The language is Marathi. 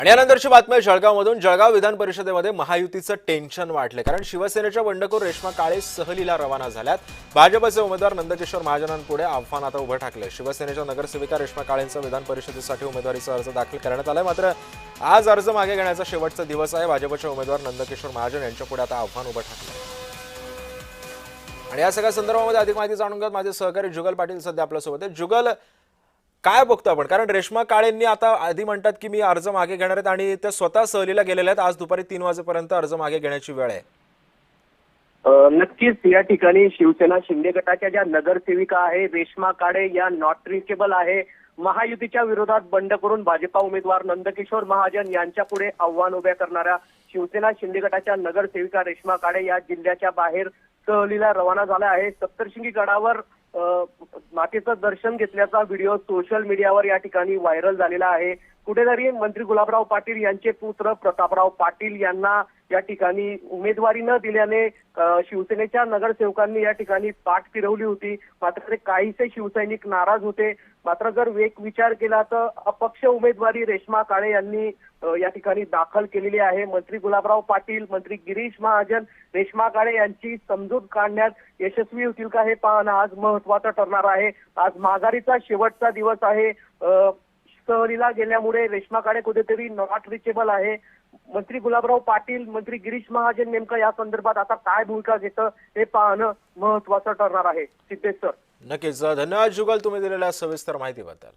आणि यानंतरची बातमी आहे जळगावमधून। जळगाव विधान परिषदेमध्ये महायुतीचं टेन्शन वाढले, कारण शिवसेनेच्या बंडखोर रेश्मा काळे सहलीला रवाना झाल्यात। भाजपचे उमेदवार नंदकिशोर महाजनांपुढे आव्हान आता उभं ठाकले। शिवसेनेच्या नगरसेविका रेश्मा काळेंचा विधान परिषदेसाठी उमेदवारीचा अर्ज दाखल करण्यात आलाय, मात्र आज अर्ज मागे घेण्याचा शेवटचा दिवस आहे। भाजपचे उमेदवार नंदकिशोर महाजन यांच्यापुढे आता आव्हान उभं ठाकलंय। आणि या सगळ्या संदर्भामध्ये अधिक माहिती जाणून घेत माझे सहकारी जुगल पाटील सध्या आपल्यासोबत आहेत। जुगल, काय बघतो आपण? कारण रेश्मा काळेंनी आता आधी म्हणतात की मी अर्ज मागे घेणार आहेत आणि ते स्वतः सहलीला गेलेले आहेत। आज दुपारी 3 वाजेपर्यंत अर्ज मागे घेण्याची वेळ आहे। नक्कीच या ठिकाणी शिवसेना शिंदे गटाच्या ज्या नगरसेविका आहे रेश्मा काळे या नॉट रिचेबल आहे। महायुतीच्या विरोधात बंड करून भाजपा उमेदवार नंदकिशोर महाजन यांच्या पुढे आव्हान उभे करणाऱ्या शिवसेना शिंदे गटाच्या नगरसेविका रेश्मा काळे या जिल्ह्याच्या बाहेर सहलीला रवाना झाल्या आहे। सप्तशृंगी गडावर मातेचं दर्शन घेतल्याचा व्हिडिओ सोशल मीडियावर या ठिकाणी व्हायरल झालेला आहे। कुठेतरी मंत्री गुलाबराव पाटील यांचे पुत्र प्रतापराव पाटील यांना या ठिकाणी उमेदवारी न दिल्याने शिवसेनेच्या नगरसेवकांनी या ठिकाणी पाठ फिरवली होती, मात्र ते काहीसे शिवसैनिक नाराज होते। मात्र जर एक विचार केला तर अपक्ष उमेदवारी रेश्मा काळे यांनी या ठिकाणी दाखल केलेली आहे। मंत्री गुलाबराव पाटील, मंत्री गिरीश महाजन रेश्मा काळे यांची समजूत काढण्यात यशस्वी होतील का हे पाहणं आज महत्त्वाचं ठरणार आहे। आज माघारीचा शेवटचा दिवस आहे। सहलीला गेल्यामुळे रेश्मा काळे कुठेतरी नॉट रिचेबल आहे। मंत्री गुलाबराव पाटील, मंत्री गिरीश महाजन नेमकं या संदर्भात आता काय भूमिका घेतं हे पाहणं महत्त्वाचं ठरणार आहे। सिद्धेश सर, नक्कीच धन्यवाद जुगल, तुम्ही दिलेल्या सविस्तर माहितीबद्दल।